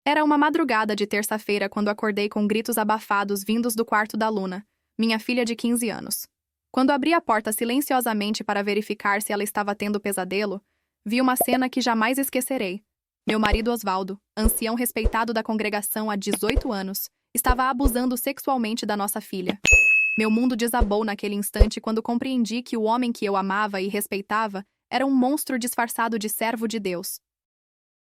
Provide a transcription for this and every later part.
Era uma madrugada de terça-feira quando acordei com gritos abafados vindos do quarto da Luna, minha filha de 15 anos. Quando abri a porta silenciosamente para verificar se ela estava tendo pesadelo, vi uma cena que jamais esquecerei. Meu marido Osvaldo, ancião respeitado da congregação há 18 anos, estava abusando sexualmente da nossa filha. Meu mundo desabou naquele instante quando compreendi que o homem que eu amava e respeitava era um monstro disfarçado de servo de Deus.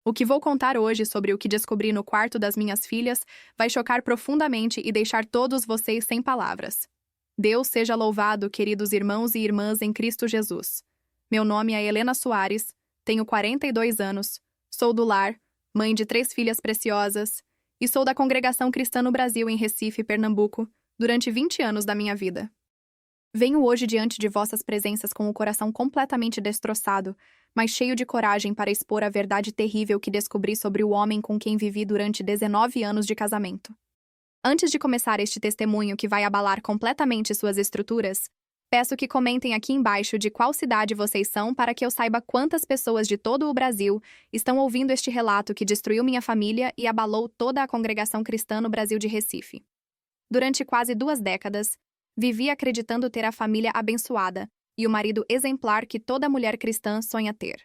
O que vou contar hoje sobre o que descobri no quarto das minhas filhas vai chocar profundamente e deixar todos vocês sem palavras. Deus seja louvado, queridos irmãos e irmãs em Cristo Jesus. Meu nome é Helena Soares, tenho 42 anos, sou do lar, mãe de 3 filhas preciosas, e sou da Congregação Cristã no Brasil em Recife, Pernambuco, durante 20 anos da minha vida. Venho hoje diante de vossas presenças com o coração completamente destroçado, mas cheio de coragem para expor a verdade terrível que descobri sobre o homem com quem vivi durante 19 anos de casamento. Antes de começar este testemunho que vai abalar completamente suas estruturas, peço que comentem aqui embaixo de qual cidade vocês são para que eu saiba quantas pessoas de todo o Brasil estão ouvindo este relato que destruiu minha família e abalou toda a congregação cristã no Brasil de Recife. Durante quase 2 décadas, vivi acreditando ter a família abençoada e o marido exemplar que toda mulher cristã sonha ter.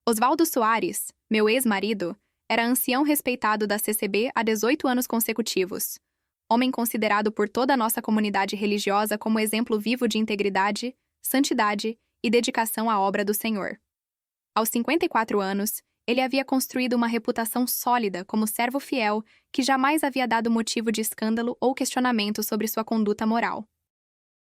Osvaldo Soares, meu ex-marido, era ancião respeitado da CCB há 18 anos consecutivos. Homem considerado por toda a nossa comunidade religiosa como exemplo vivo de integridade, santidade e dedicação à obra do Senhor. Aos 54 anos, ele havia construído uma reputação sólida como servo fiel que jamais havia dado motivo de escândalo ou questionamento sobre sua conduta moral.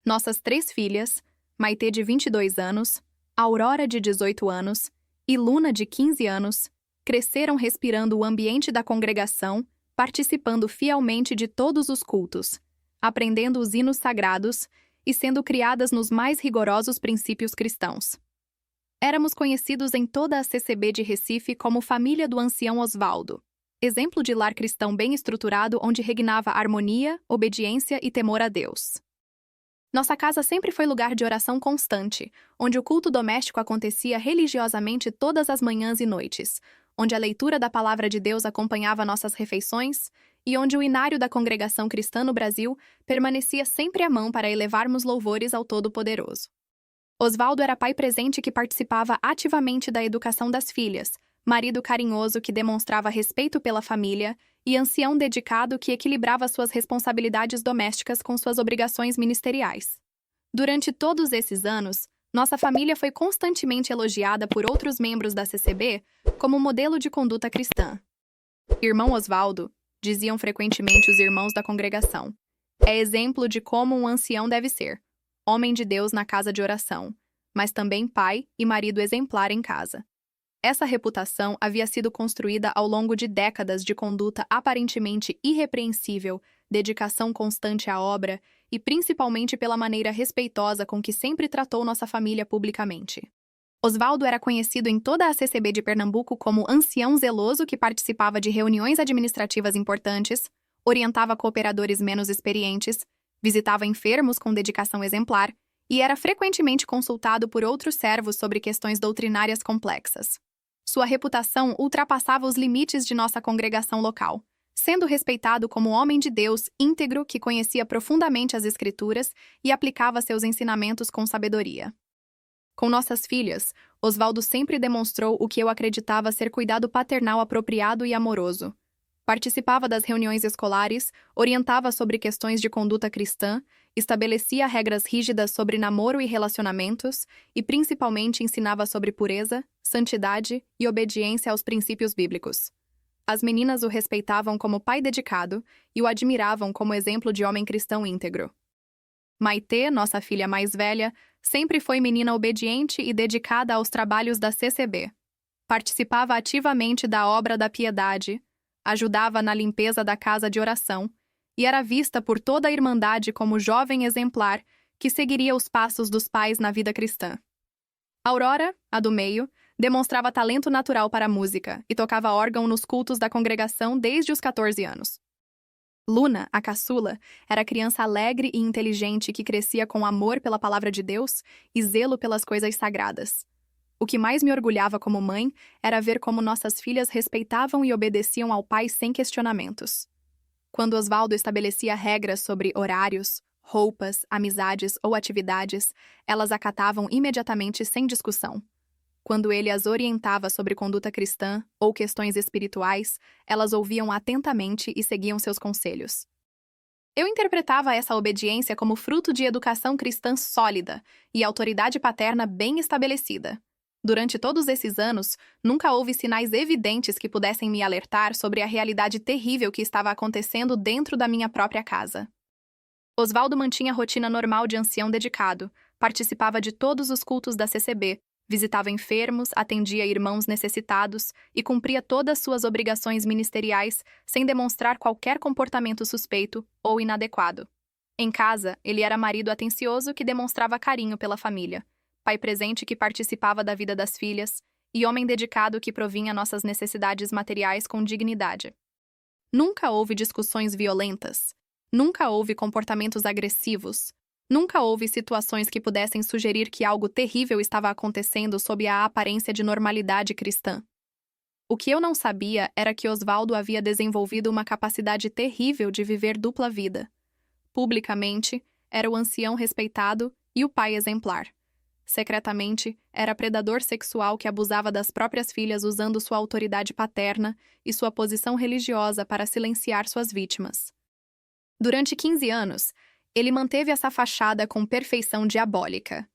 Nossas 3 filhas, Maitê de 22 anos, Aurora de 18 anos e Luna de 15 anos, cresceram respirando o ambiente da congregação, participando fielmente de todos os cultos, aprendendo os hinos sagrados e sendo criadas nos mais rigorosos princípios cristãos. Éramos conhecidos em toda a CCB de Recife como família do ancião Osvaldo, exemplo de lar cristão bem estruturado onde regnava harmonia, obediência e temor a Deus. Nossa casa sempre foi lugar de oração constante, onde o culto doméstico acontecia religiosamente todas as manhãs e noites, onde a leitura da palavra de Deus acompanhava nossas refeições e onde o inário da congregação cristã no Brasil permanecia sempre à mão para elevarmos louvores ao Todo-Poderoso. Osvaldo era pai presente que participava ativamente da educação das filhas, marido carinhoso que demonstrava respeito pela família e ancião dedicado que equilibrava suas responsabilidades domésticas com suas obrigações ministeriais. Durante todos esses anos, nossa família foi constantemente elogiada por outros membros da CCB como modelo de conduta cristã. Irmão Osvaldo, diziam frequentemente os irmãos da congregação, é exemplo de como um ancião deve ser, homem de Deus na casa de oração, mas também pai e marido exemplar em casa. Essa reputação havia sido construída ao longo de décadas de conduta aparentemente irrepreensível, dedicação constante à obra e principalmente pela maneira respeitosa com que sempre tratou nossa família publicamente. Osvaldo era conhecido em toda a CCB de Pernambuco como ancião zeloso que participava de reuniões administrativas importantes, orientava cooperadores menos experientes, visitava enfermos com dedicação exemplar e era frequentemente consultado por outros servos sobre questões doutrinárias complexas. Sua reputação ultrapassava os limites de nossa congregação local, sendo respeitado como homem de Deus íntegro que conhecia profundamente as Escrituras e aplicava seus ensinamentos com sabedoria. Com nossas filhas, Osvaldo sempre demonstrou o que eu acreditava ser cuidado paternal apropriado e amoroso. Participava das reuniões escolares, orientava sobre questões de conduta cristã, estabelecia regras rígidas sobre namoro e relacionamentos e principalmente ensinava sobre pureza, santidade e obediência aos princípios bíblicos. As meninas o respeitavam como pai dedicado e o admiravam como exemplo de homem cristão íntegro. Maitê, nossa filha mais velha, sempre foi menina obediente e dedicada aos trabalhos da CCB. Participava ativamente da obra da piedade, ajudava na limpeza da casa de oração e era vista por toda a Irmandade como jovem exemplar que seguiria os passos dos pais na vida cristã. Aurora, a do meio, demonstrava talento natural para a música e tocava órgão nos cultos da congregação desde os 14 anos. Luna, a caçula, era criança alegre e inteligente que crescia com amor pela palavra de Deus e zelo pelas coisas sagradas. O que mais me orgulhava como mãe era ver como nossas filhas respeitavam e obedeciam ao pai sem questionamentos. Quando Osvaldo estabelecia regras sobre horários, roupas, amizades ou atividades, elas acatavam imediatamente sem discussão. Quando ele as orientava sobre conduta cristã ou questões espirituais, elas ouviam atentamente e seguiam seus conselhos. Eu interpretava essa obediência como fruto de educação cristã sólida e autoridade paterna bem estabelecida. Durante todos esses anos, nunca houve sinais evidentes que pudessem me alertar sobre a realidade terrível que estava acontecendo dentro da minha própria casa. Osvaldo mantinha a rotina normal de ancião dedicado, participava de todos os cultos da CCB, visitava enfermos, atendia irmãos necessitados e cumpria todas suas obrigações ministeriais sem demonstrar qualquer comportamento suspeito ou inadequado. Em casa, ele era marido atencioso que demonstrava carinho pela família, pai presente que participava da vida das filhas e homem dedicado que provinha nossas necessidades materiais com dignidade. Nunca houve discussões violentas, nunca houve comportamentos agressivos, nunca houve situações que pudessem sugerir que algo terrível estava acontecendo sob a aparência de normalidade cristã. O que eu não sabia era que Osvaldo havia desenvolvido uma capacidade terrível de viver dupla vida. Publicamente, era o ancião respeitado e o pai exemplar. Secretamente, era predador sexual que abusava das próprias filhas usando sua autoridade paterna e sua posição religiosa para silenciar suas vítimas. Durante 15 anos, ele manteve essa fachada com perfeição diabólica.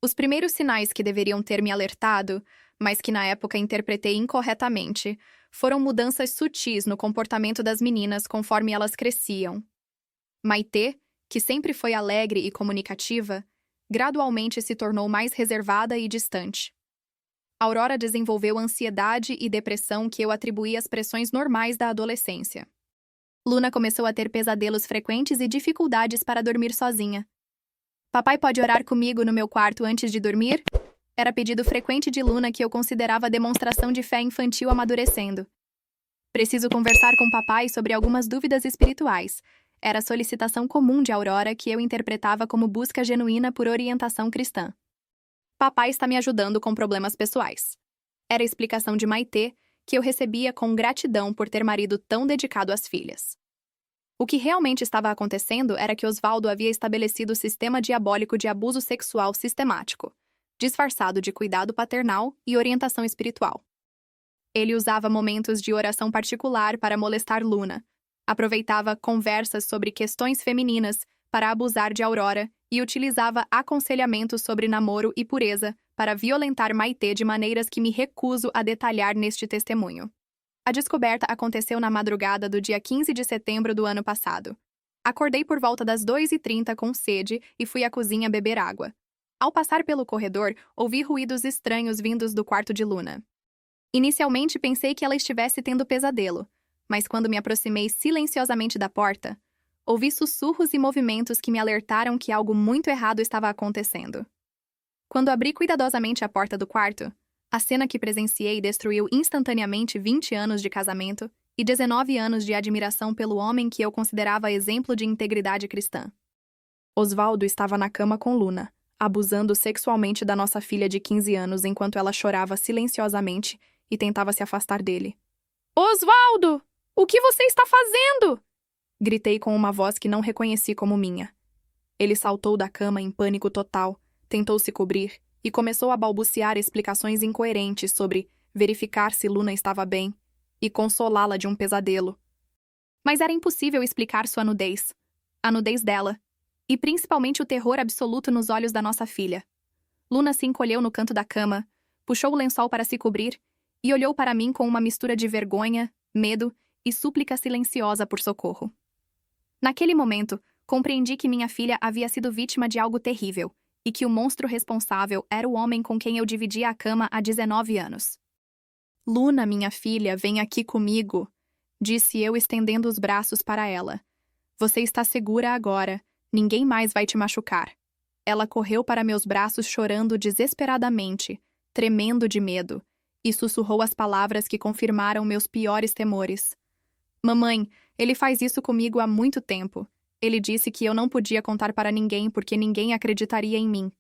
Os primeiros sinais que deveriam ter me alertado, mas que na época interpretei incorretamente, foram mudanças sutis no comportamento das meninas conforme elas cresciam. Maitê, que sempre foi alegre e comunicativa, gradualmente se tornou mais reservada e distante. Aurora desenvolveu ansiedade e depressão que eu atribuí às pressões normais da adolescência. Luna começou a ter pesadelos frequentes e dificuldades para dormir sozinha. Papai pode orar comigo no meu quarto antes de dormir? Era pedido frequente de Luna que eu considerava demonstração de fé infantil amadurecendo. Preciso conversar com papai sobre algumas dúvidas espirituais. Era solicitação comum de Aurora que eu interpretava como busca genuína por orientação cristã. Papai está me ajudando com problemas pessoais. Era a explicação de Maitê, que eu recebia com gratidão por ter marido tão dedicado às filhas. O que realmente estava acontecendo era que Osvaldo havia estabelecido o sistema diabólico de abuso sexual sistemático, disfarçado de cuidado paternal e orientação espiritual. Ele usava momentos de oração particular para molestar Luna, aproveitava conversas sobre questões femininas para abusar de Aurora e utilizava aconselhamentos sobre namoro e pureza para violentar Maitê de maneiras que me recuso a detalhar neste testemunho. A descoberta aconteceu na madrugada do dia 15 de setembro do ano passado. Acordei por volta das 2h30 com sede e fui à cozinha beber água. Ao passar pelo corredor, ouvi ruídos estranhos vindos do quarto de Luna. Inicialmente pensei que ela estivesse tendo pesadelo, mas quando me aproximei silenciosamente da porta, ouvi sussurros e movimentos que me alertaram que algo muito errado estava acontecendo. Quando abri cuidadosamente a porta do quarto, a cena que presenciei destruiu instantaneamente 20 anos de casamento e 19 anos de admiração pelo homem que eu considerava exemplo de integridade cristã. Osvaldo estava na cama com Luna, abusando sexualmente da nossa filha de 15 anos enquanto ela chorava silenciosamente e tentava se afastar dele. Osvaldo! O que você está fazendo? Gritei com uma voz que não reconheci como minha. Ele saltou da cama em pânico total, tentou se cobrir e começou a balbuciar explicações incoerentes sobre verificar se Luna estava bem e consolá-la de um pesadelo. Mas era impossível explicar sua nudez, a nudez dela, e principalmente o terror absoluto nos olhos da nossa filha. Luna se encolheu no canto da cama, puxou o lençol para se cobrir e olhou para mim com uma mistura de vergonha, medo e súplica silenciosa por socorro. Naquele momento, compreendi que minha filha havia sido vítima de algo terrível e que o monstro responsável era o homem com quem eu dividia a cama há 19 anos. Luna, minha filha, vem aqui comigo, disse eu estendendo os braços para ela. Você está segura agora, ninguém mais vai te machucar. Ela correu para meus braços chorando desesperadamente, tremendo de medo, e sussurrou as palavras que confirmaram meus piores temores. Mamãe, ele faz isso comigo há muito tempo. Ele disse que eu não podia contar para ninguém porque ninguém acreditaria em mim.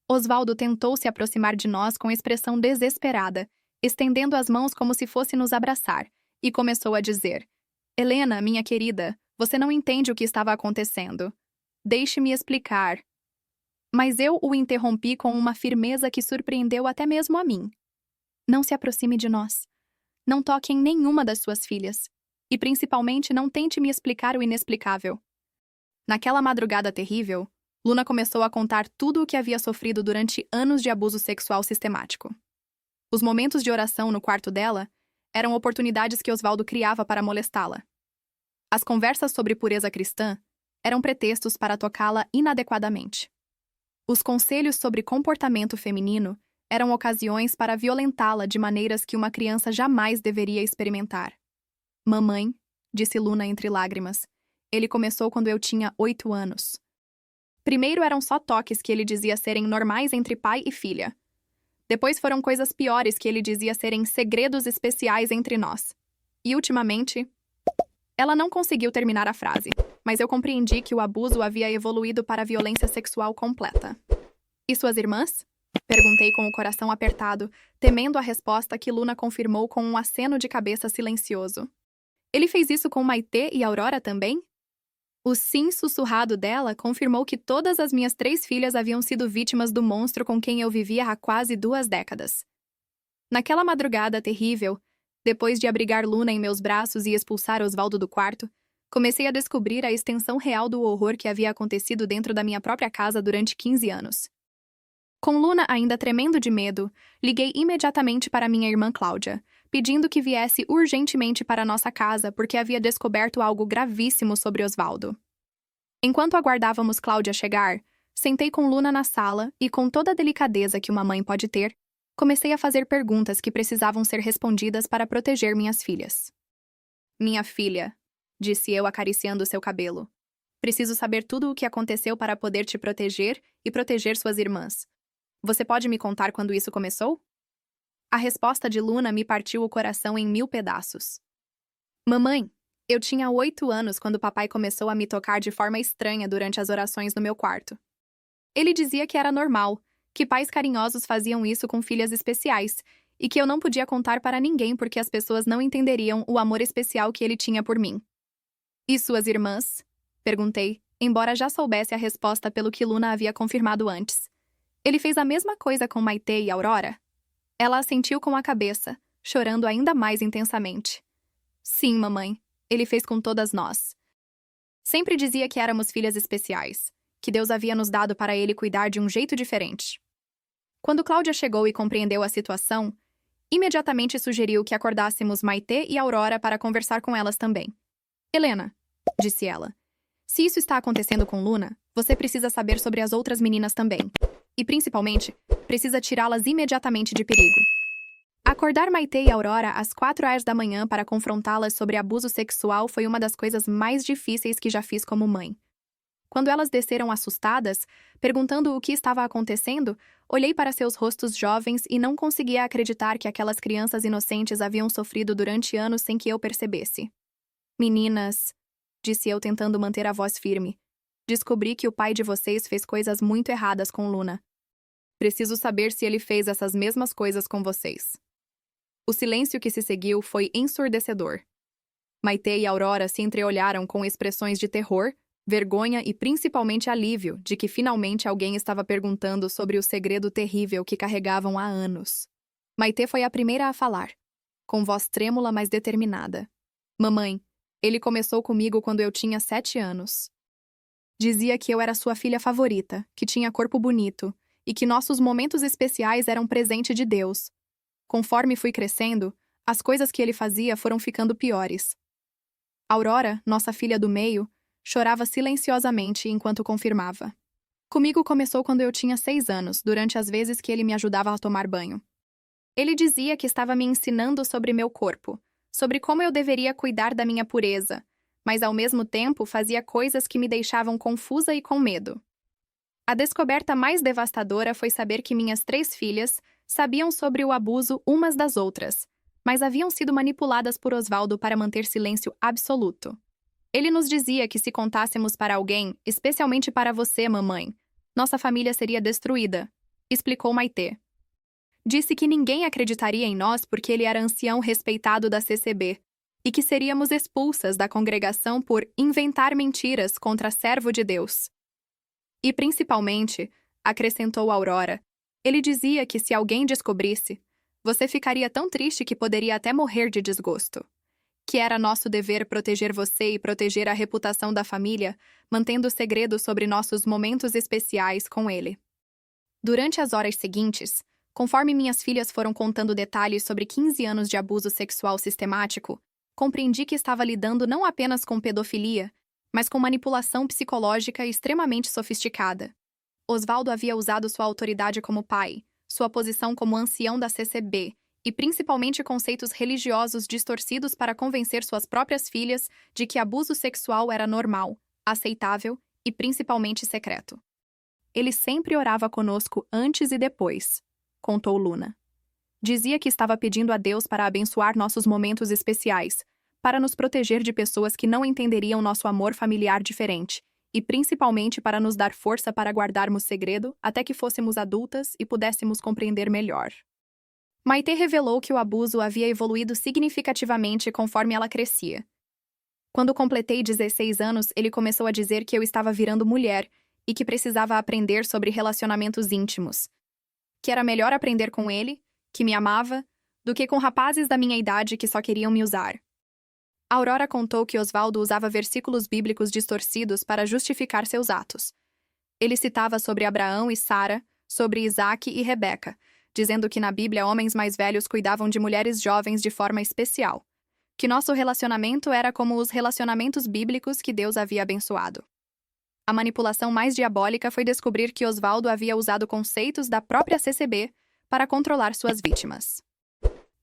Osvaldo tentou se aproximar de nós com expressão desesperada, estendendo as mãos como se fosse nos abraçar, e começou a dizer: Helena, minha querida, você não entende o que estava acontecendo. Deixe-me explicar. Mas eu o interrompi com uma firmeza que surpreendeu até mesmo a mim. Não se aproxime de nós. Não toque em nenhuma das suas filhas. E principalmente não tente me explicar o inexplicável. Naquela madrugada terrível, Luna começou a contar tudo o que havia sofrido durante anos de abuso sexual sistemático. Os momentos de oração no quarto dela eram oportunidades que Osvaldo criava para molestá-la. As conversas sobre pureza cristã eram pretextos para tocá-la inadequadamente. Os conselhos sobre comportamento feminino eram ocasiões para violentá-la de maneiras que uma criança jamais deveria experimentar. Mamãe, disse Luna entre lágrimas, ele começou quando eu tinha 8 anos. Primeiro eram só toques que ele dizia serem normais entre pai e filha. Depois foram coisas piores que ele dizia serem segredos especiais entre nós. E, ultimamente... Ela não conseguiu terminar a frase, mas eu compreendi que o abuso havia evoluído para a violência sexual completa. E suas irmãs? Perguntei com o coração apertado, temendo a resposta que Luna confirmou com um aceno de cabeça silencioso. Ele fez isso com Maitê e Aurora também? O sim sussurrado dela confirmou que todas as minhas 3 filhas haviam sido vítimas do monstro com quem eu vivia há quase 2 décadas. Naquela madrugada terrível, depois de abrigar Luna em meus braços e expulsar Osvaldo do quarto, comecei a descobrir a extensão real do horror que havia acontecido dentro da minha própria casa durante 15 anos. Com Luna ainda tremendo de medo, liguei imediatamente para minha irmã Cláudia, pedindo que viesse urgentemente para nossa casa porque havia descoberto algo gravíssimo sobre Osvaldo. Enquanto aguardávamos Cláudia chegar, sentei com Luna na sala e, com toda a delicadeza que uma mãe pode ter, comecei a fazer perguntas que precisavam ser respondidas para proteger minhas filhas. Minha filha, disse eu acariciando seu cabelo. Preciso saber tudo o que aconteceu para poder te proteger e proteger suas irmãs. Você pode me contar quando isso começou? A resposta de Luna me partiu o coração em 1000 pedaços. Mamãe, eu tinha 8 anos quando papai começou a me tocar de forma estranha durante as orações no meu quarto. Ele dizia que era normal, que pais carinhosos faziam isso com filhas especiais, e que eu não podia contar para ninguém porque as pessoas não entenderiam o amor especial que ele tinha por mim. E suas irmãs? Perguntei, embora já soubesse a resposta pelo que Luna havia confirmado antes. Ele fez a mesma coisa com Maitê e Aurora? Ela assentiu com a cabeça, chorando ainda mais intensamente. Sim, mamãe, ele fez com todas nós. Sempre dizia que éramos filhas especiais, que Deus havia nos dado para ele cuidar de um jeito diferente. Quando Cláudia chegou e compreendeu a situação, imediatamente sugeriu que acordássemos Maitê e Aurora para conversar com elas também. Helena, disse ela, se isso está acontecendo com Luna, você precisa saber sobre as outras meninas também. E, principalmente, precisa tirá-las imediatamente de perigo. Acordar Maitê e Aurora às 4h da manhã para confrontá-las sobre abuso sexual foi uma das coisas mais difíceis que já fiz como mãe. Quando elas desceram assustadas, perguntando o que estava acontecendo, olhei para seus rostos jovens e não conseguia acreditar que aquelas crianças inocentes haviam sofrido durante anos sem que eu percebesse. Meninas, disse eu tentando manter a voz firme, descobri que o pai de vocês fez coisas muito erradas com Luna. Preciso saber se ele fez essas mesmas coisas com vocês. O silêncio que se seguiu foi ensurdecedor. Maitê e Aurora se entreolharam com expressões de terror, vergonha e principalmente alívio de que finalmente alguém estava perguntando sobre o segredo terrível que carregavam há anos. Maitê foi a primeira a falar, com voz trêmula mas determinada. Mamãe, ele começou comigo quando eu tinha 7 anos. Dizia que eu era sua filha favorita, que tinha corpo bonito, e que nossos momentos especiais eram presente de Deus. Conforme fui crescendo, as coisas que ele fazia foram ficando piores. Aurora, nossa filha do meio, chorava silenciosamente enquanto confirmava. Comigo começou quando eu tinha 6 anos, durante as vezes que ele me ajudava a tomar banho. Ele dizia que estava me ensinando sobre meu corpo, sobre como eu deveria cuidar da minha pureza, mas ao mesmo tempo fazia coisas que me deixavam confusa e com medo. A descoberta mais devastadora foi saber que minhas 3 filhas sabiam sobre o abuso umas das outras, mas haviam sido manipuladas por Osvaldo para manter silêncio absoluto. Ele nos dizia que se contássemos para alguém, especialmente para você, mamãe, nossa família seria destruída. explicou Maitê. Disse que ninguém acreditaria em nós porque ele era ancião respeitado da CCB e que seríamos expulsas da congregação por inventar mentiras contra servo de Deus. E, principalmente, acrescentou Aurora, ele dizia que se alguém descobrisse, você ficaria tão triste que poderia até morrer de desgosto. Que era nosso dever proteger você e proteger a reputação da família, mantendo o segredo sobre nossos momentos especiais com ele. Durante as horas seguintes, conforme minhas filhas foram contando detalhes sobre 15 anos de abuso sexual sistemático, compreendi que estava lidando não apenas com pedofilia, mas com manipulação psicológica extremamente sofisticada. Osvaldo havia usado sua autoridade como pai, sua posição como ancião da CCB e principalmente conceitos religiosos distorcidos para convencer suas próprias filhas de que abuso sexual era normal, aceitável e principalmente secreto. Ele sempre orava conosco antes e depois, contou Luna. Dizia que estava pedindo a Deus para abençoar nossos momentos especiais, para nos proteger de pessoas que não entenderiam nosso amor familiar diferente, e principalmente para nos dar força para guardarmos segredo até que fôssemos adultas e pudéssemos compreender melhor. Maitê revelou que o abuso havia evoluído significativamente conforme ela crescia. Quando completei 16 anos, ele começou a dizer que eu estava virando mulher e que precisava aprender sobre relacionamentos íntimos, que era melhor aprender com ele, que me amava, do que com rapazes da minha idade que só queriam me usar. Aurora contou que Osvaldo usava versículos bíblicos distorcidos para justificar seus atos. Ele citava sobre Abraão e Sara, sobre Isaque e Rebeca, dizendo que na Bíblia homens mais velhos cuidavam de mulheres jovens de forma especial, que nosso relacionamento era como os relacionamentos bíblicos que Deus havia abençoado. A manipulação mais diabólica foi descobrir que Osvaldo havia usado conceitos da própria CCB para controlar suas vítimas.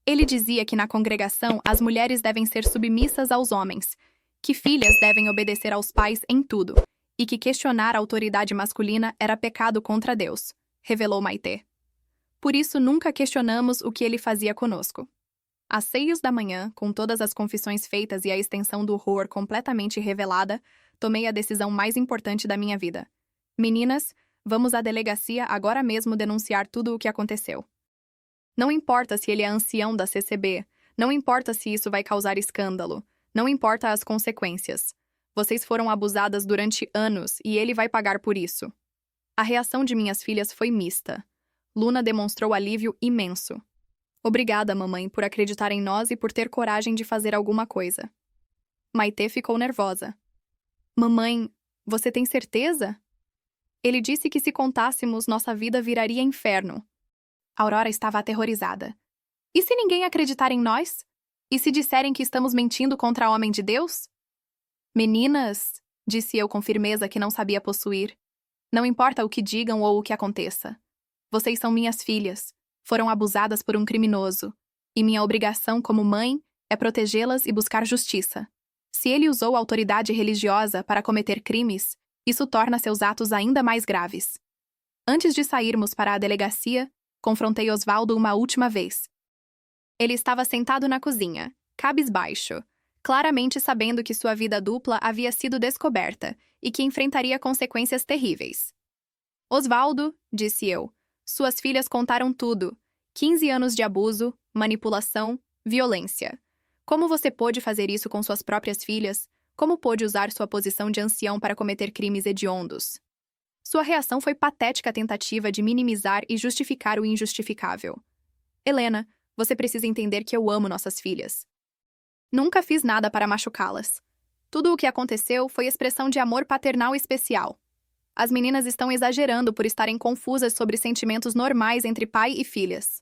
Ele dizia que na congregação as mulheres devem ser submissas aos homens, que filhas devem obedecer aos pais em tudo, e que questionar a autoridade masculina era pecado contra Deus, revelou Maitê. Por isso nunca questionamos o que ele fazia conosco. Às 6 da manhã, com todas as confissões feitas e a extensão do horror completamente revelada, tomei a decisão mais importante da minha vida. Meninas, vamos à delegacia agora mesmo denunciar tudo o que aconteceu. Não importa se ele é ancião da CCB, não importa se isso vai causar escândalo, não importa as consequências. Vocês foram abusadas durante anos e ele vai pagar por isso. A reação de minhas filhas foi mista. Luna demonstrou alívio imenso. Obrigada, mamãe, por acreditar em nós e por ter coragem de fazer alguma coisa. Maitê ficou nervosa. Mamãe, você tem certeza? Ele disse que se contássemos, nossa vida viraria inferno. Aurora estava aterrorizada. E se ninguém acreditar em nós? E se disserem que estamos mentindo contra o homem de Deus? Meninas, disse eu com firmeza que não sabia possuir. Não importa o que digam ou o que aconteça. Vocês são minhas filhas. Foram abusadas por um criminoso. E minha obrigação como mãe é protegê-las e buscar justiça. Se ele usou a autoridade religiosa para cometer crimes, isso torna seus atos ainda mais graves. Antes de sairmos para a delegacia, confrontei Osvaldo uma última vez. Ele estava sentado na cozinha, cabisbaixo, claramente sabendo que sua vida dupla havia sido descoberta e que enfrentaria consequências terríveis. Osvaldo, disse eu, suas filhas contaram tudo. 15 anos de abuso, manipulação, violência. Como você pôde fazer isso com suas próprias filhas? Como pôde usar sua posição de ancião para cometer crimes hediondos? Sua reação foi patética tentativa de minimizar e justificar o injustificável. Helena, você precisa entender que eu amo nossas filhas. Nunca fiz nada para machucá-las. Tudo o que aconteceu foi expressão de amor paternal especial. As meninas estão exagerando por estarem confusas sobre sentimentos normais entre pai e filhas.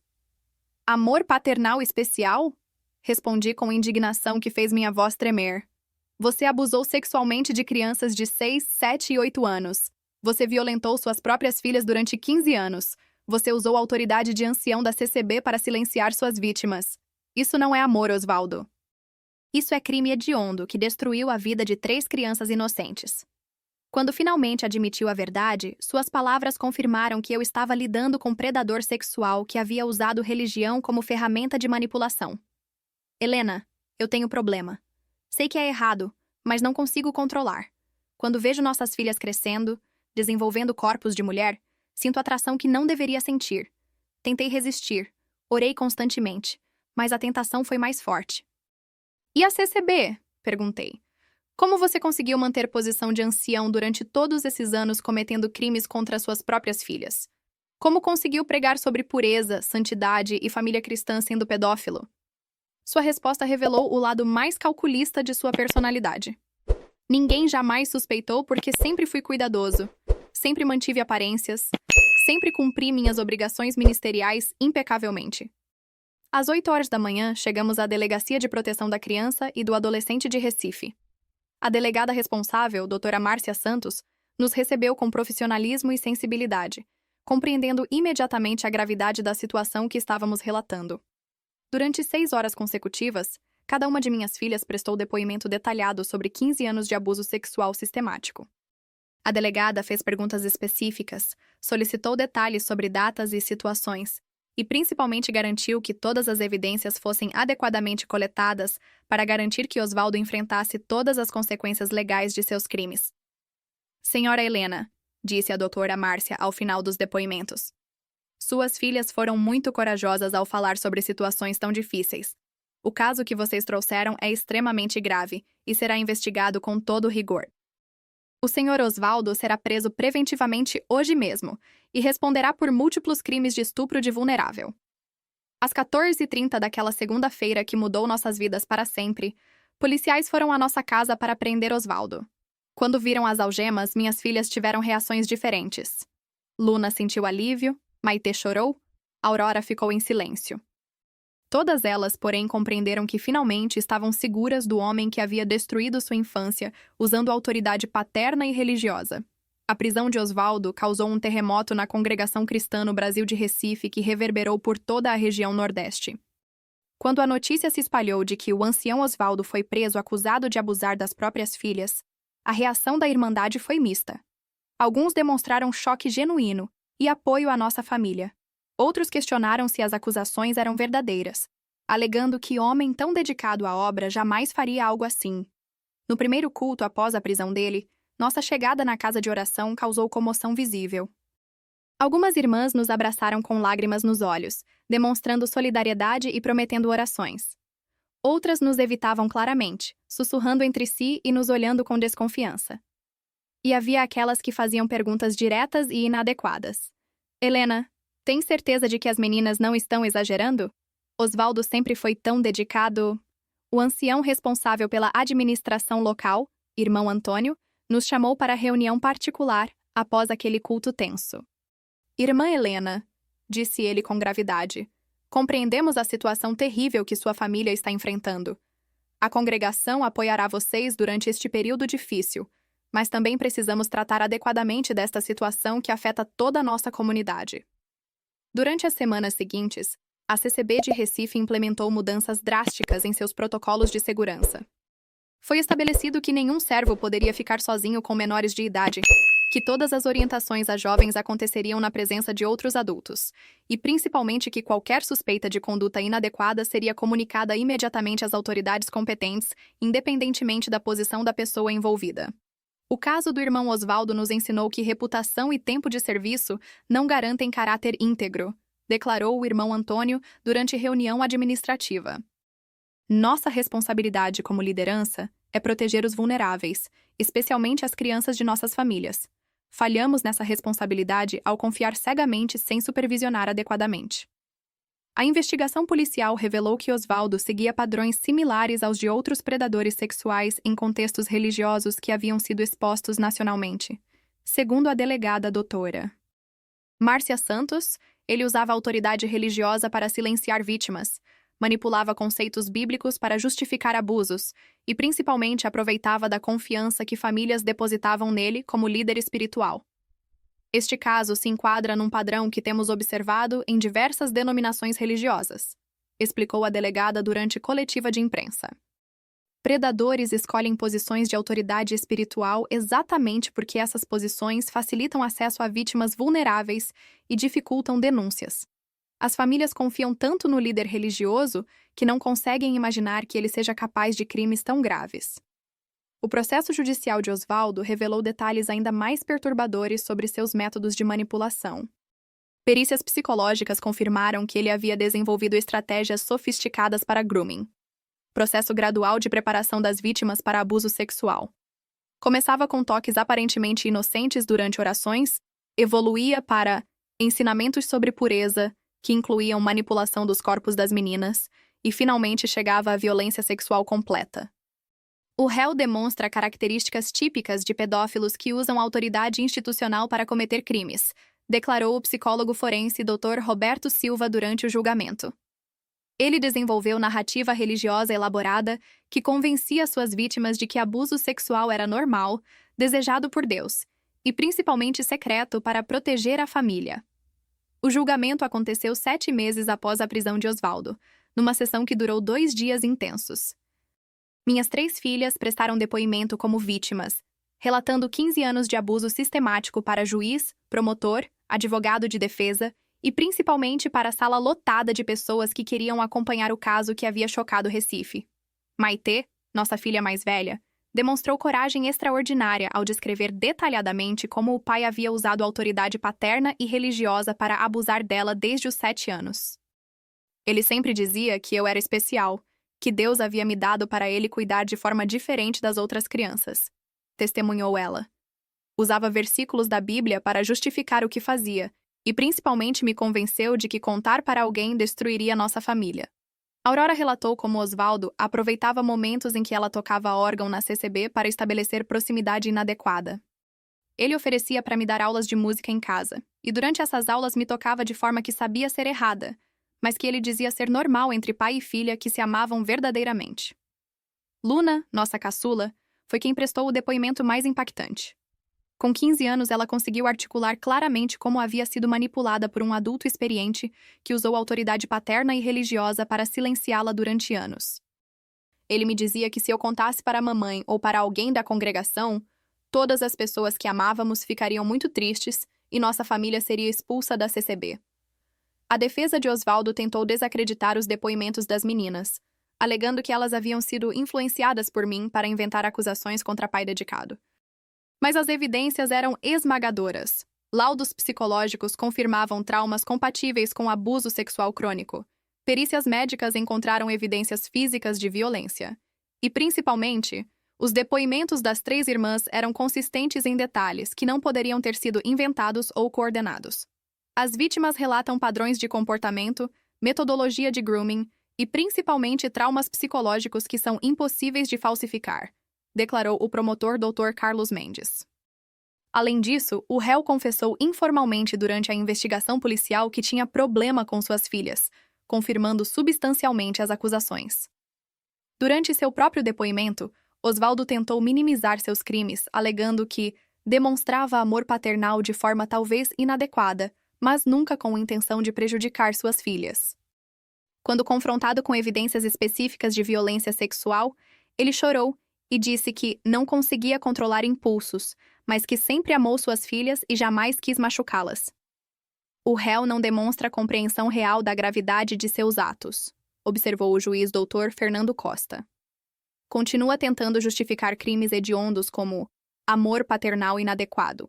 Amor paternal especial? Respondi com indignação que fez minha voz tremer. Você abusou sexualmente de crianças de 6, 7 e 8 anos. Você violentou suas próprias filhas durante 15 anos. Você usou a autoridade de ancião da CCB para silenciar suas vítimas. Isso não é amor, Osvaldo. Isso é crime hediondo que destruiu a vida de 3 crianças inocentes. Quando finalmente admitiu a verdade, suas palavras confirmaram que eu estava lidando com um predador sexual que havia usado religião como ferramenta de manipulação. Helena, eu tenho problema. Sei que é errado, mas não consigo controlar. Quando vejo nossas filhas crescendo, desenvolvendo corpos de mulher, Sinto atração que não deveria sentir. Tentei resistir. Orei constantemente. Mas a tentação foi mais forte. E a CCB? Perguntei. Como você conseguiu manter posição de ancião durante todos esses anos cometendo crimes contra suas próprias filhas? Como conseguiu pregar sobre pureza, santidade e família cristã sendo pedófilo? Sua resposta revelou o lado mais calculista de sua personalidade. Ninguém jamais suspeitou porque sempre fui cuidadoso, sempre mantive aparências, sempre cumpri minhas obrigações ministeriais impecavelmente. Às 8 horas da manhã, chegamos à Delegacia de Proteção da Criança e do Adolescente de Recife. A delegada responsável, doutora Márcia Santos, nos recebeu com profissionalismo e sensibilidade, compreendendo imediatamente a gravidade da situação que estávamos relatando. Durante 6 horas consecutivas, cada uma de minhas filhas prestou depoimento detalhado sobre 15 anos de abuso sexual sistemático. A delegada fez perguntas específicas, solicitou detalhes sobre datas e situações, e principalmente garantiu que todas as evidências fossem adequadamente coletadas para garantir que Osvaldo enfrentasse todas as consequências legais de seus crimes. Senhora Helena, disse a doutora Márcia ao final dos depoimentos, suas filhas foram muito corajosas ao falar sobre situações tão difíceis. O caso que vocês trouxeram é extremamente grave e será investigado com todo rigor. O senhor Osvaldo será preso preventivamente hoje mesmo e responderá por múltiplos crimes de estupro de vulnerável. Às 14h30 daquela segunda-feira que mudou nossas vidas para sempre, policiais foram à nossa casa para prender Osvaldo. Quando viram as algemas, minhas filhas tiveram reações diferentes. Luna sentiu alívio, Maitê chorou, Aurora ficou em silêncio. Todas elas, porém, compreenderam que finalmente estavam seguras do homem que havia destruído sua infância usando autoridade paterna e religiosa. A prisão de Osvaldo causou um terremoto na congregação cristã no Brasil de Recife que reverberou por toda a região Nordeste. Quando a notícia se espalhou de que o ancião Osvaldo foi preso acusado de abusar das próprias filhas, a reação da Irmandade foi mista. Alguns demonstraram choque genuíno e apoio à nossa família. Outros questionaram se as acusações eram verdadeiras, alegando que homem tão dedicado à obra jamais faria algo assim. No primeiro culto após a prisão dele, nossa chegada na casa de oração causou comoção visível. Algumas irmãs nos abraçaram com lágrimas nos olhos, demonstrando solidariedade e prometendo orações. Outras nos evitavam claramente, sussurrando entre si e nos olhando com desconfiança. E havia aquelas que faziam perguntas diretas e inadequadas. Helena, tem certeza de que as meninas não estão exagerando? Osvaldo sempre foi tão dedicado. O ancião responsável pela administração local, irmão Antônio, nos chamou para reunião particular após aquele culto tenso. Irmã Helena, disse ele com gravidade, compreendemos a situação terrível que sua família está enfrentando. A congregação apoiará vocês durante este período difícil, mas também precisamos tratar adequadamente desta situação que afeta toda a nossa comunidade. Durante as semanas seguintes, a CCB de Recife implementou mudanças drásticas em seus protocolos de segurança. Foi estabelecido que nenhum servo poderia ficar sozinho com menores de idade, que todas as orientações a jovens aconteceriam na presença de outros adultos, e principalmente que qualquer suspeita de conduta inadequada seria comunicada imediatamente às autoridades competentes, independentemente da posição da pessoa envolvida. O caso do irmão Osvaldo nos ensinou que reputação e tempo de serviço não garantem caráter íntegro, declarou o irmão Antônio durante reunião administrativa. Nossa responsabilidade como liderança é proteger os vulneráveis, especialmente as crianças de nossas famílias. Falhamos nessa responsabilidade ao confiar cegamente sem supervisionar adequadamente. A investigação policial revelou que Osvaldo seguia padrões similares aos de outros predadores sexuais em contextos religiosos que haviam sido expostos nacionalmente. Segundo a delegada doutora Márcia Santos, ele usava a autoridade religiosa para silenciar vítimas, manipulava conceitos bíblicos para justificar abusos e, principalmente, aproveitava da confiança que famílias depositavam nele como líder espiritual. Este caso se enquadra num padrão que temos observado em diversas denominações religiosas, explicou a delegada durante coletiva de imprensa. Predadores escolhem posições de autoridade espiritual exatamente porque essas posições facilitam acesso a vítimas vulneráveis e dificultam denúncias. As famílias confiam tanto no líder religioso que não conseguem imaginar que ele seja capaz de crimes tão graves. O processo judicial de Osvaldo revelou detalhes ainda mais perturbadores sobre seus métodos de manipulação. Perícias psicológicas confirmaram que ele havia desenvolvido estratégias sofisticadas para grooming, processo gradual de preparação das vítimas para abuso sexual. Começava com toques aparentemente inocentes durante orações, evoluía para ensinamentos sobre pureza, que incluíam manipulação dos corpos das meninas, e finalmente chegava à violência sexual completa. O réu demonstra características típicas de pedófilos que usam autoridade institucional para cometer crimes, declarou o psicólogo forense Dr. Roberto Silva durante o julgamento. Ele desenvolveu narrativa religiosa elaborada que convencia suas vítimas de que abuso sexual era normal, desejado por Deus, e principalmente secreto para proteger a família. O julgamento aconteceu 7 meses após a prisão de Osvaldo, numa sessão que durou 2 dias intensos. Minhas 3 filhas prestaram depoimento como vítimas, relatando 15 anos de abuso sistemático para juiz, promotor, advogado de defesa e principalmente para a sala lotada de pessoas que queriam acompanhar o caso que havia chocado Recife. Maitê, nossa filha mais velha, demonstrou coragem extraordinária ao descrever detalhadamente como o pai havia usado autoridade paterna e religiosa para abusar dela desde os 7 anos. Ele sempre dizia que eu era especial, que Deus havia me dado para ele cuidar de forma diferente das outras crianças, testemunhou ela. Usava versículos da Bíblia para justificar o que fazia, e principalmente me convenceu de que contar para alguém destruiria nossa família. Aurora relatou como Osvaldo aproveitava momentos em que ela tocava órgão na CCB para estabelecer proximidade inadequada. Ele oferecia para me dar aulas de música em casa, e durante essas aulas me tocava de forma que sabia ser errada, mas que ele dizia ser normal entre pai e filha que se amavam verdadeiramente. Luna, nossa caçula, foi quem prestou o depoimento mais impactante. Com 15 anos, ela conseguiu articular claramente como havia sido manipulada por um adulto experiente que usou autoridade paterna e religiosa para silenciá-la durante anos. Ele me dizia que se eu contasse para a mamãe ou para alguém da congregação, todas as pessoas que amávamos ficariam muito tristes e nossa família seria expulsa da CCB. A defesa de Osvaldo tentou desacreditar os depoimentos das meninas, alegando que elas haviam sido influenciadas por mim para inventar acusações contra pai dedicado. Mas as evidências eram esmagadoras. Laudos psicológicos confirmavam traumas compatíveis com abuso sexual crônico. Perícias médicas encontraram evidências físicas de violência. E, principalmente, os depoimentos das 3 irmãs eram consistentes em detalhes que não poderiam ter sido inventados ou coordenados. As vítimas relatam padrões de comportamento, metodologia de grooming e, principalmente, traumas psicológicos que são impossíveis de falsificar, declarou o promotor Dr. Carlos Mendes. Além disso, o réu confessou informalmente durante a investigação policial que tinha problema com suas filhas, confirmando substancialmente as acusações. Durante seu próprio depoimento, Osvaldo tentou minimizar seus crimes, alegando que demonstrava amor paternal de forma talvez inadequada, mas nunca com intenção de prejudicar suas filhas. Quando confrontado com evidências específicas de violência sexual, ele chorou e disse que não conseguia controlar impulsos, mas que sempre amou suas filhas e jamais quis machucá-las. O réu não demonstra compreensão real da gravidade de seus atos, observou o juiz Dr. Fernando Costa. Continua tentando justificar crimes hediondos como amor paternal inadequado,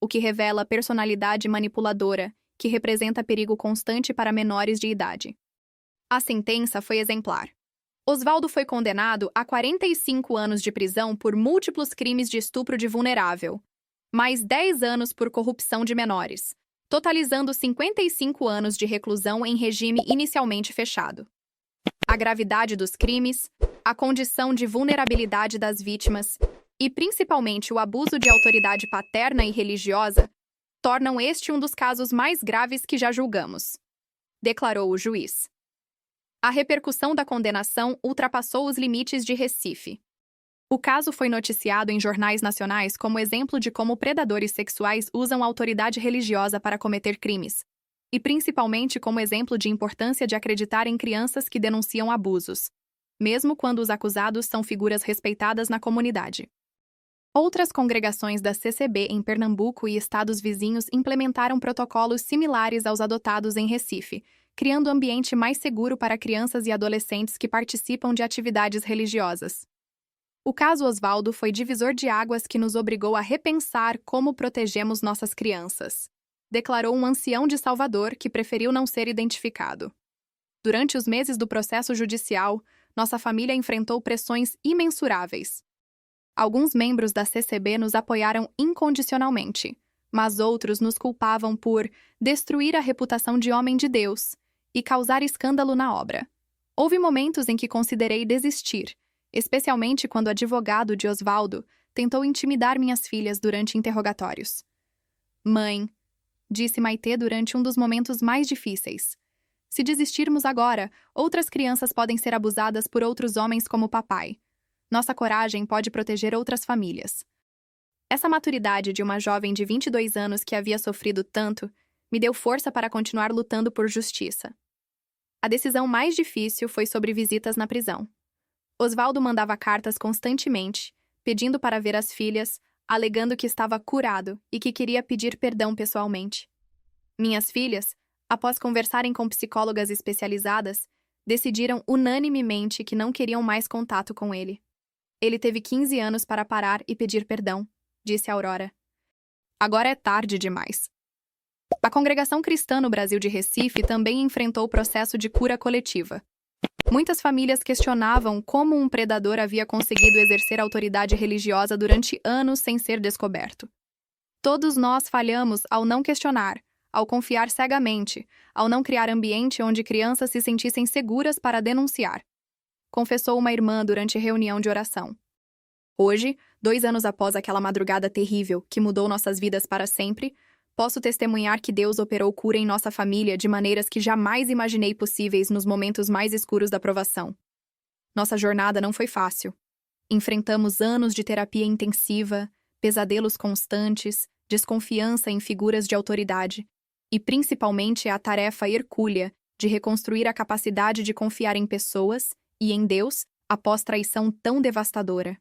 o que revela personalidade manipuladora que representa perigo constante para menores de idade. A sentença foi exemplar. Osvaldo foi condenado a 45 anos de prisão por múltiplos crimes de estupro de vulnerável, mais 10 anos por corrupção de menores, totalizando 55 anos de reclusão em regime inicialmente fechado. A gravidade dos crimes, a condição de vulnerabilidade das vítimas e, principalmente, o abuso de autoridade paterna e religiosa tornam este um dos casos mais graves que já julgamos, declarou o juiz. A repercussão da condenação ultrapassou os limites de Recife. O caso foi noticiado em jornais nacionais como exemplo de como predadores sexuais usam a autoridade religiosa para cometer crimes, e principalmente como exemplo de importância de acreditar em crianças que denunciam abusos, mesmo quando os acusados são figuras respeitadas na comunidade. Outras congregações da CCB em Pernambuco e estados vizinhos implementaram protocolos similares aos adotados em Recife, criando um ambiente mais seguro para crianças e adolescentes que participam de atividades religiosas. O caso Osvaldo foi divisor de águas que nos obrigou a repensar como protegemos nossas crianças, declarou um ancião de Salvador que preferiu não ser identificado. Durante os meses do processo judicial, nossa família enfrentou pressões imensuráveis. Alguns membros da CCB nos apoiaram incondicionalmente, mas outros nos culpavam por destruir a reputação de homem de Deus e causar escândalo na obra. Houve momentos em que considerei desistir, especialmente quando o advogado de Osvaldo tentou intimidar minhas filhas durante interrogatórios. Mãe, disse Maitê durante um dos momentos mais difíceis. Se desistirmos agora, outras crianças podem ser abusadas por outros homens como papai. Nossa coragem pode proteger outras famílias. Essa maturidade de uma jovem de 22 anos que havia sofrido tanto me deu força para continuar lutando por justiça. A decisão mais difícil foi sobre visitas na prisão. Osvaldo mandava cartas constantemente, pedindo para ver as filhas, alegando que estava curado e que queria pedir perdão pessoalmente. Minhas filhas, após conversarem com psicólogas especializadas, decidiram unanimemente que não queriam mais contato com ele. Ele teve 15 anos para parar e pedir perdão, disse Aurora. Agora é tarde demais. A congregação cristã no Brasil de Recife também enfrentou o processo de cura coletiva. Muitas famílias questionavam como um predador havia conseguido exercer autoridade religiosa durante anos sem ser descoberto. Todos nós falhamos ao não questionar, ao confiar cegamente, ao não criar ambiente onde crianças se sentissem seguras para denunciar, confessou uma irmã durante reunião de oração. Hoje, 2 anos após aquela madrugada terrível que mudou nossas vidas para sempre, posso testemunhar que Deus operou cura em nossa família de maneiras que jamais imaginei possíveis nos momentos mais escuros da provação. Nossa jornada não foi fácil. Enfrentamos anos de terapia intensiva, pesadelos constantes, desconfiança em figuras de autoridade e, principalmente, a tarefa hercúlea de reconstruir a capacidade de confiar em pessoas e em Deus após traição tão devastadora.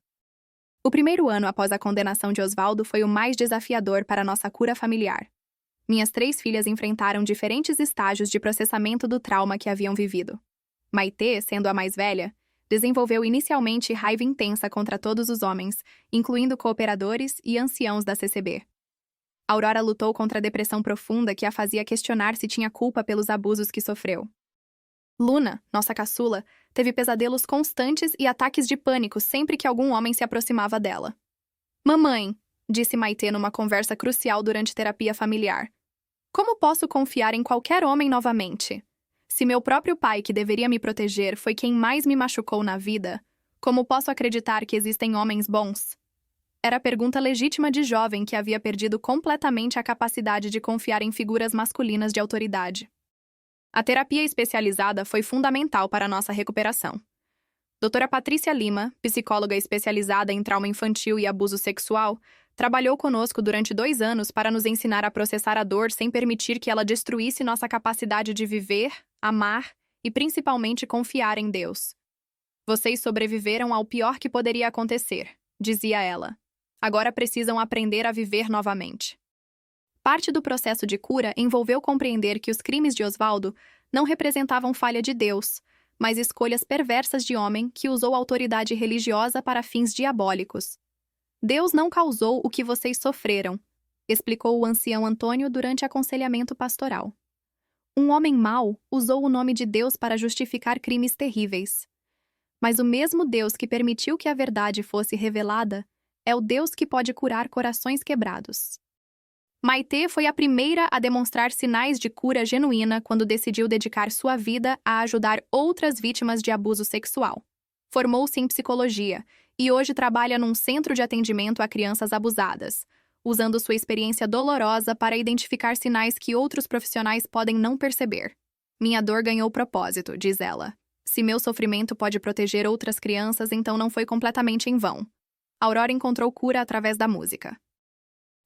O primeiro ano após a condenação de Osvaldo foi o mais desafiador para nossa cura familiar. Minhas 3 filhas enfrentaram diferentes estágios de processamento do trauma que haviam vivido. Maitê, sendo a mais velha, desenvolveu inicialmente raiva intensa contra todos os homens, incluindo cooperadores e anciãos da CCB. Aurora lutou contra a depressão profunda que a fazia questionar se tinha culpa pelos abusos que sofreu. Luna, nossa caçula, teve pesadelos constantes e ataques de pânico sempre que algum homem se aproximava dela. Mamãe, disse Maitê numa conversa crucial durante terapia familiar. Como posso confiar em qualquer homem novamente? Se meu próprio pai, que deveria me proteger, foi quem mais me machucou na vida, como posso acreditar que existem homens bons? Era a pergunta legítima de jovem que havia perdido completamente a capacidade de confiar em figuras masculinas de autoridade. A terapia especializada foi fundamental para a nossa recuperação. Doutora Patrícia Lima, psicóloga especializada em trauma infantil e abuso sexual, trabalhou conosco durante 2 anos para nos ensinar a processar a dor sem permitir que ela destruísse nossa capacidade de viver, amar e principalmente confiar em Deus. Vocês sobreviveram ao pior que poderia acontecer, dizia ela. Agora precisam aprender a viver novamente. Parte do processo de cura envolveu compreender que os crimes de Osvaldo não representavam falha de Deus, mas escolhas perversas de homem que usou autoridade religiosa para fins diabólicos. Deus não causou o que vocês sofreram, explicou o ancião Antônio durante aconselhamento pastoral. Um homem mau usou o nome de Deus para justificar crimes terríveis. Mas o mesmo Deus que permitiu que a verdade fosse revelada é o Deus que pode curar corações quebrados. Maitê foi a primeira a demonstrar sinais de cura genuína quando decidiu dedicar sua vida a ajudar outras vítimas de abuso sexual. Formou-se em psicologia e hoje trabalha num centro de atendimento a crianças abusadas, usando sua experiência dolorosa para identificar sinais que outros profissionais podem não perceber. Minha dor ganhou propósito, diz ela. Se meu sofrimento pode proteger outras crianças, então não foi completamente em vão. Aurora encontrou cura através da música.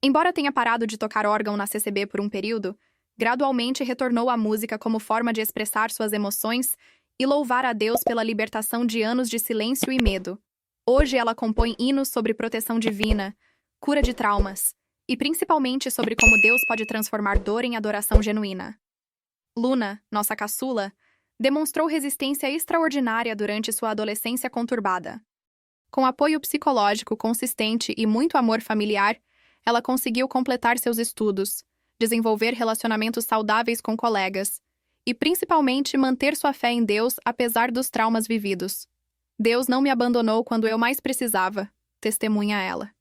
Embora tenha parado de tocar órgão na CCB por um período, gradualmente retornou à música como forma de expressar suas emoções e louvar a Deus pela libertação de anos de silêncio e medo. Hoje ela compõe hinos sobre proteção divina, cura de traumas, e principalmente sobre como Deus pode transformar dor em adoração genuína. Luna, nossa caçula, demonstrou resistência extraordinária durante sua adolescência conturbada. Com apoio psicológico consistente e muito amor familiar, ela conseguiu completar seus estudos, desenvolver relacionamentos saudáveis com colegas e, principalmente, manter sua fé em Deus apesar dos traumas vividos. Deus não me abandonou quando eu mais precisava, testemunha ela.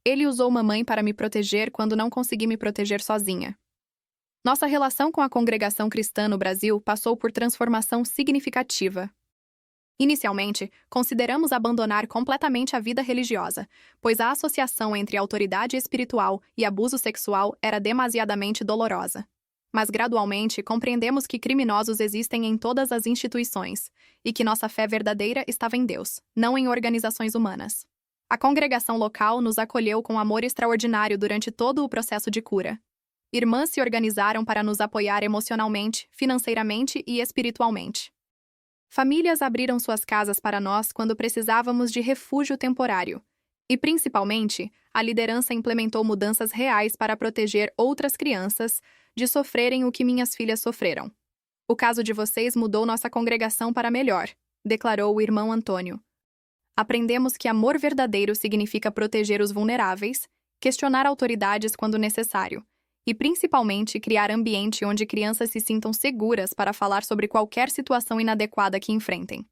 Ele usou mamãe para me proteger quando não consegui me proteger sozinha. Nossa relação com a congregação cristã no Brasil passou por transformação significativa. Inicialmente, consideramos abandonar completamente a vida religiosa, pois a associação entre autoridade espiritual e abuso sexual era demasiadamente dolorosa. Mas gradualmente compreendemos que criminosos existem em todas as instituições e que nossa fé verdadeira estava em Deus, não em organizações humanas. A congregação local nos acolheu com amor extraordinário durante todo o processo de cura. Irmãs se organizaram para nos apoiar emocionalmente, financeiramente e espiritualmente. Famílias abriram suas casas para nós quando precisávamos de refúgio temporário. E, principalmente, a liderança implementou mudanças reais para proteger outras crianças de sofrerem o que minhas filhas sofreram. O caso de vocês mudou nossa congregação para melhor, declarou o irmão Antônio. Aprendemos que amor verdadeiro significa proteger os vulneráveis, questionar autoridades quando necessário, e principalmente criar ambiente onde crianças se sintam seguras para falar sobre qualquer situação inadequada que enfrentem.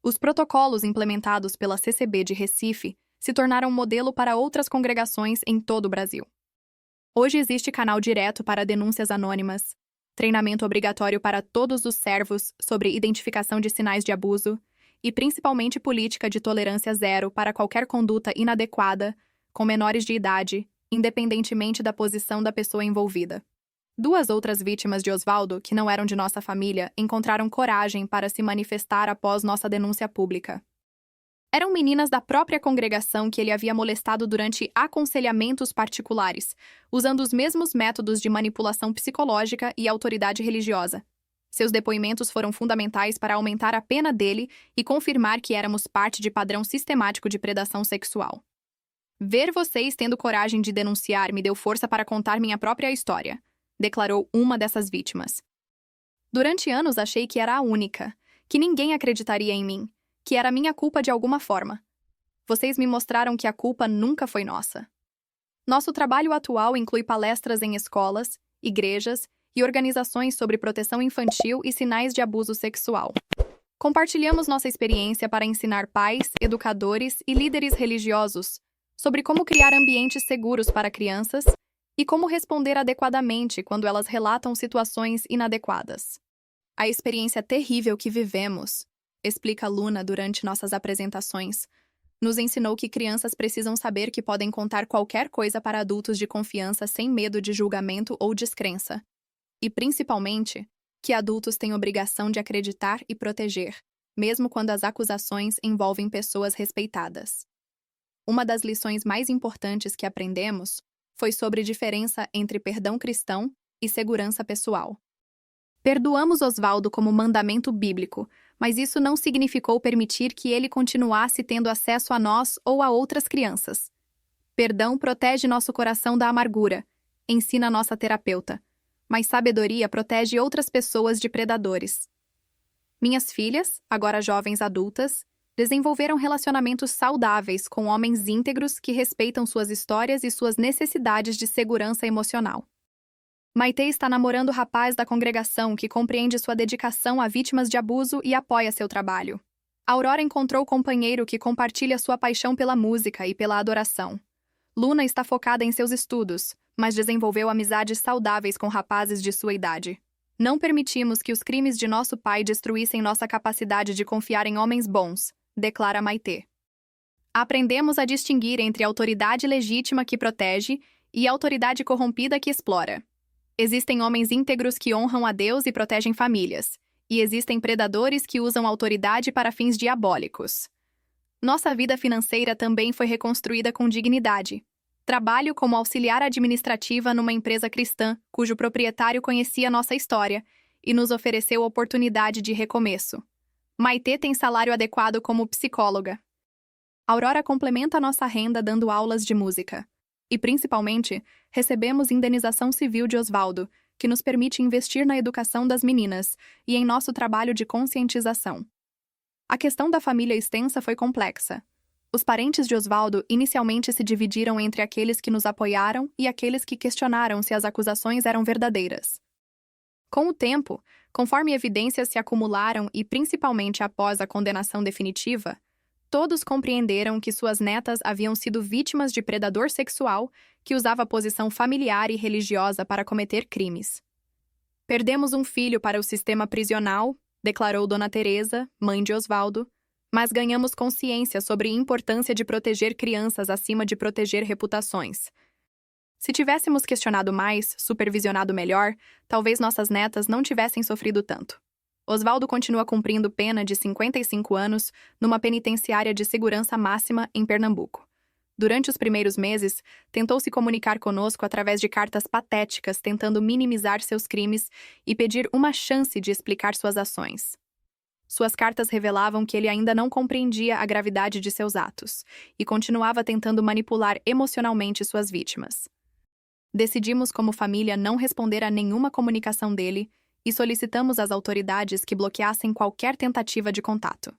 Os protocolos implementados pela CCB de Recife se tornaram modelo para outras congregações em todo o Brasil. Hoje existe canal direto para denúncias anônimas, treinamento obrigatório para todos os servos sobre identificação de sinais de abuso e principalmente política de tolerância zero para qualquer conduta inadequada com menores de idade, independentemente da posição da pessoa envolvida. 2 outras vítimas de Osvaldo, que não eram de nossa família, encontraram coragem para se manifestar após nossa denúncia pública. Eram meninas da própria congregação que ele havia molestado durante aconselhamentos particulares, usando os mesmos métodos de manipulação psicológica e autoridade religiosa. Seus depoimentos foram fundamentais para aumentar a pena dele e confirmar que éramos parte de padrão sistemático de predação sexual. Ver vocês tendo coragem de denunciar me deu força para contar minha própria história, declarou uma dessas vítimas. Durante anos achei que era a única, que ninguém acreditaria em mim, que era minha culpa de alguma forma. Vocês me mostraram que a culpa nunca foi nossa. Nosso trabalho atual inclui palestras em escolas, igrejas e organizações sobre proteção infantil e sinais de abuso sexual. Compartilhamos nossa experiência para ensinar pais, educadores e líderes religiosos sobre como criar ambientes seguros para crianças e como responder adequadamente quando elas relatam situações inadequadas. A experiência terrível que vivemos, explica Luna durante nossas apresentações, nos ensinou que crianças precisam saber que podem contar qualquer coisa para adultos de confiança sem medo de julgamento ou descrença. E, principalmente, que adultos têm obrigação de acreditar e proteger, mesmo quando as acusações envolvem pessoas respeitadas. Uma das lições mais importantes que aprendemos foi sobre a diferença entre perdão cristão e segurança pessoal. Perdoamos Osvaldo como mandamento bíblico, mas isso não significou permitir que ele continuasse tendo acesso a nós ou a outras crianças. Perdão protege nosso coração da amargura, ensina nossa terapeuta, mas sabedoria protege outras pessoas de predadores. Minhas filhas, agora jovens adultas, desenvolveram relacionamentos saudáveis com homens íntegros que respeitam suas histórias e suas necessidades de segurança emocional. Maitê está namorando o rapaz da congregação que compreende sua dedicação a vítimas de abuso e apoia seu trabalho. Aurora encontrou companheiro que compartilha sua paixão pela música e pela adoração. Luna está focada em seus estudos, mas desenvolveu amizades saudáveis com rapazes de sua idade. Não permitimos que os crimes de nosso pai destruíssem nossa capacidade de confiar em homens bons, declara Maitê. Aprendemos a distinguir entre a autoridade legítima que protege e a autoridade corrompida que explora. Existem homens íntegros que honram a Deus e protegem famílias, e existem predadores que usam autoridade para fins diabólicos. Nossa vida financeira também foi reconstruída com dignidade. Trabalho como auxiliar administrativa numa empresa cristã, cujo proprietário conhecia nossa história e nos ofereceu oportunidade de recomeço. Maitê tem salário adequado como psicóloga. Aurora complementa nossa renda dando aulas de música. E, principalmente, recebemos indenização civil de Osvaldo, que nos permite investir na educação das meninas e em nosso trabalho de conscientização. A questão da família extensa foi complexa. Os parentes de Osvaldo inicialmente se dividiram entre aqueles que nos apoiaram e aqueles que questionaram se as acusações eram verdadeiras. Com o tempo, conforme evidências se acumularam e principalmente após a condenação definitiva, todos compreenderam que suas netas haviam sido vítimas de predador sexual que usava posição familiar e religiosa para cometer crimes. Perdemos um filho para o sistema prisional, declarou Dona Teresa, mãe de Osvaldo, mas ganhamos consciência sobre a importância de proteger crianças acima de proteger reputações. Se tivéssemos questionado mais, supervisionado melhor, talvez nossas netas não tivessem sofrido tanto. Osvaldo continua cumprindo pena de 55 anos numa penitenciária de segurança máxima em Pernambuco. Durante os primeiros meses, tentou se comunicar conosco através de cartas patéticas, tentando minimizar seus crimes e pedir uma chance de explicar suas ações. Suas cartas revelavam que ele ainda não compreendia a gravidade de seus atos e continuava tentando manipular emocionalmente suas vítimas. Decidimos como família não responder a nenhuma comunicação dele e solicitamos às autoridades que bloqueassem qualquer tentativa de contato.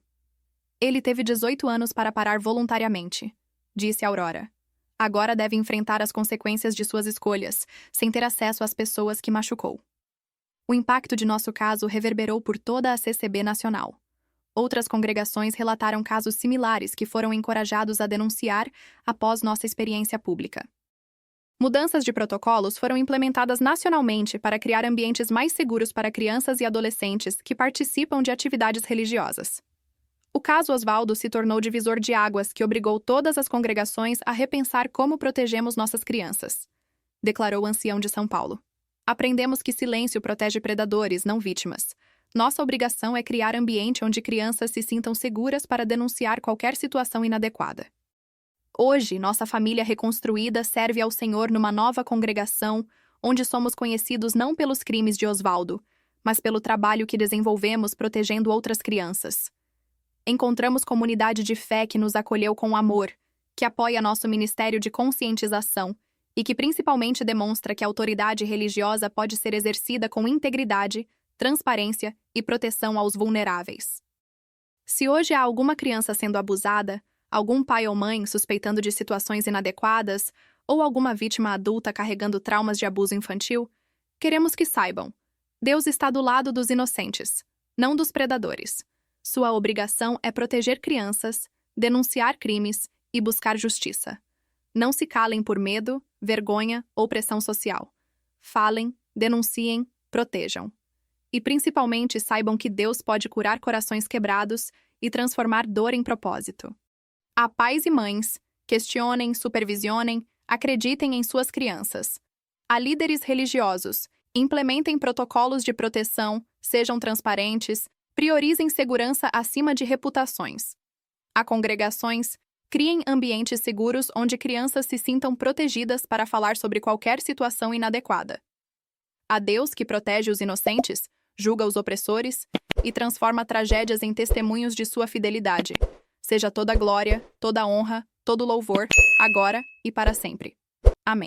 Ele teve 18 anos para parar voluntariamente, disse Aurora. Agora deve enfrentar as consequências de suas escolhas, sem ter acesso às pessoas que machucou. O impacto de nosso caso reverberou por toda a CCB nacional. Outras congregações relataram casos similares que foram encorajados a denunciar após nossa experiência pública. Mudanças de protocolos foram implementadas nacionalmente para criar ambientes mais seguros para crianças e adolescentes que participam de atividades religiosas. O caso Osvaldo se tornou divisor de águas que obrigou todas as congregações a repensar como protegemos nossas crianças, declarou o ancião de São Paulo. Aprendemos que silêncio protege predadores, não vítimas. Nossa obrigação é criar ambiente onde crianças se sintam seguras para denunciar qualquer situação inadequada. Hoje, nossa família reconstruída serve ao Senhor numa nova congregação, onde somos conhecidos não pelos crimes de Osvaldo, mas pelo trabalho que desenvolvemos protegendo outras crianças. Encontramos comunidade de fé que nos acolheu com amor, que apoia nosso ministério de conscientização e que principalmente demonstra que a autoridade religiosa pode ser exercida com integridade, transparência e proteção aos vulneráveis. Se hoje há alguma criança sendo abusada, algum pai ou mãe suspeitando de situações inadequadas ou alguma vítima adulta carregando traumas de abuso infantil, queremos que saibam: Deus está do lado dos inocentes, não dos predadores. Sua obrigação é proteger crianças, denunciar crimes e buscar justiça. Não se calem por medo, vergonha ou pressão social. Falem, denunciem, protejam. E principalmente saibam que Deus pode curar corações quebrados e transformar dor em propósito. A pais e mães, questionem, supervisionem, acreditem em suas crianças. A líderes religiosos, implementem protocolos de proteção, sejam transparentes, priorizem segurança acima de reputações. A congregações, criem ambientes seguros onde crianças se sintam protegidas para falar sobre qualquer situação inadequada. A Deus que protege os inocentes, julga os opressores e transforma tragédias em testemunhos de sua fidelidade. Seja toda glória, toda honra, todo louvor, agora e para sempre.